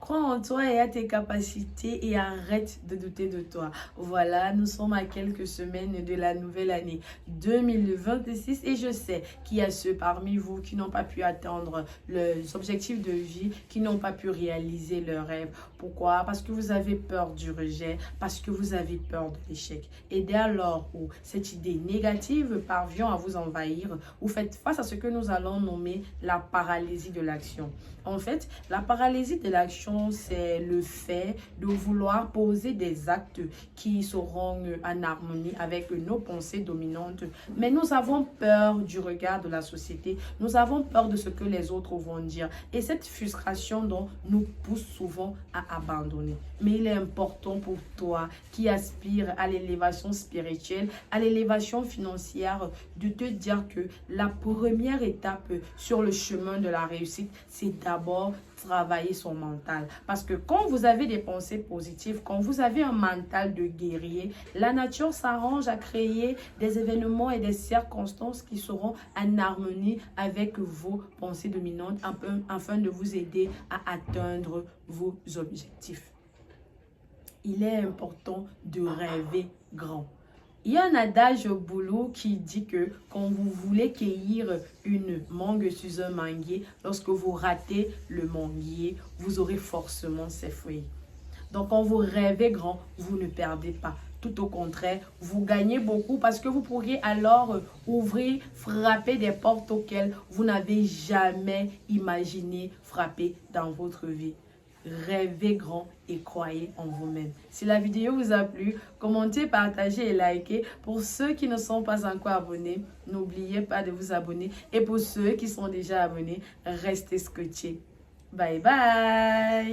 Crois en toi et à tes capacités et arrête de douter de toi. Voilà, nous sommes à quelques semaines de la nouvelle année 2026 et je sais qu'il y a ceux parmi vous qui n'ont pas pu atteindre leurs objectifs de vie, qui n'ont pas pu réaliser leurs rêves. Pourquoi? Parce que vous avez peur du rejet, parce que vous avez peur de l'échec. Et dès lors où cette idée négative parvient à vous envahir, vous faites face à ce que nous allons nommer la paralysie de l'action. En fait, la paralysie de l'action, c'est le fait de vouloir poser des actes qui seront en harmonie avec nos pensées dominantes. Mais nous avons peur du regard de la société. Nous avons peur de ce que les autres vont dire. Et cette frustration donc, nous pousse souvent à abandonner. Mais il est important pour toi qui aspire à l'élévation spirituelle, à l'élévation financière, de te dire que la première étape sur le chemin de la réussite, c'est d'abord travailler son mental. Parce que quand vous avez des pensées positives, quand vous avez un mental de guerrier, la nature s'arrange à créer des événements et des circonstances qui seront en harmonie avec vos pensées dominantes afin de vous aider à atteindre vos objectifs. Il est important de rêver grand. Il y a un adage au boulot qui dit que quand vous voulez cueillir une mangue sur un manguier, lorsque vous ratez le manguier, vous aurez forcément ses fruits. Donc quand vous rêvez grand, vous ne perdez pas. Tout au contraire, vous gagnez beaucoup parce que vous pourriez alors ouvrir, frapper des portes auxquelles vous n'avez jamais imaginé frapper dans votre vie. Rêvez grand et croyez en vous-même. Si la vidéo vous a plu, commentez, partagez et likez. Pour ceux qui ne sont pas encore abonnés, n'oubliez pas de vous abonner. Et pour ceux qui sont déjà abonnés, restez scotchés. Bye bye!